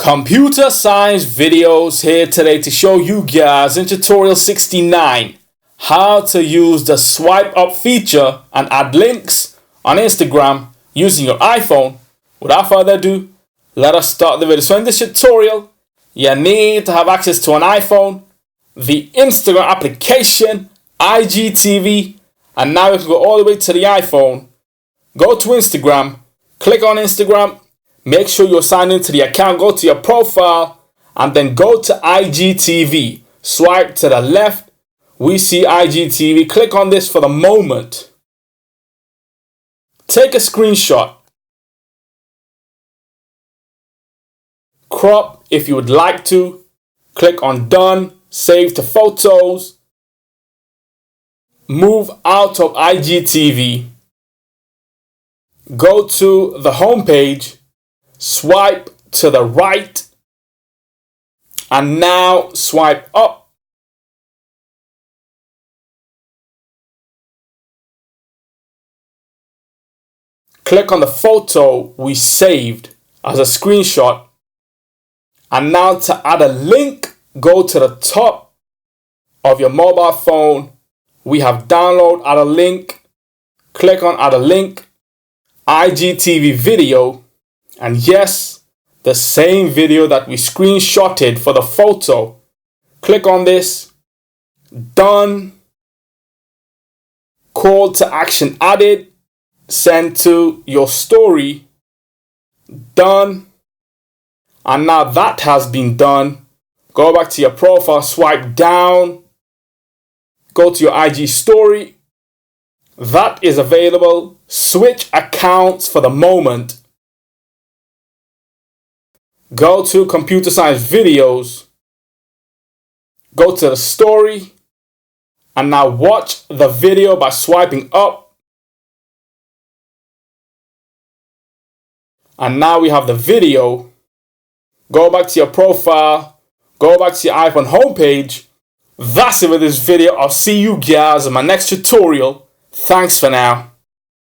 Computer science videos here today to show you guys in tutorial 69 how to use the swipe up feature and add links on Instagram using your iPhone. Without further ado, let us start the video. So in this tutorial, you need to have access to an iPhone, the Instagram application, IGTV, and now you can go all the way to the iPhone. Go to Instagram, click on Instagram. Make sure you're signed into the account, go to your profile, and then go to IGTV. Swipe to the left, we see IGTV. Click on this for the moment. Take a screenshot. Crop if you would like to. Click on done, save to photos. Move out of IGTV. Go to the home page. Swipe to the right, and now swipe up. Click on the photo we saved as a screenshot, and now to add a link, go to the top of your mobile phone. We have download, add a link. Click on add a link, IGTV video. And yes, the same video that we screenshotted for the photo. Click on this. Done. Call to action added. Send to your story. Done. And now that has been done. Go back to your profile. Swipe down. Go to your IG story. That is available. Switch accounts for the moment. Go to computer science videos, go to the story, and now watch the video by swiping up. And now we have the video. Go back to your profile, go back to your iPhone homepage. That's it with this video. I'll see you guys in my next tutorial. Thanks for now.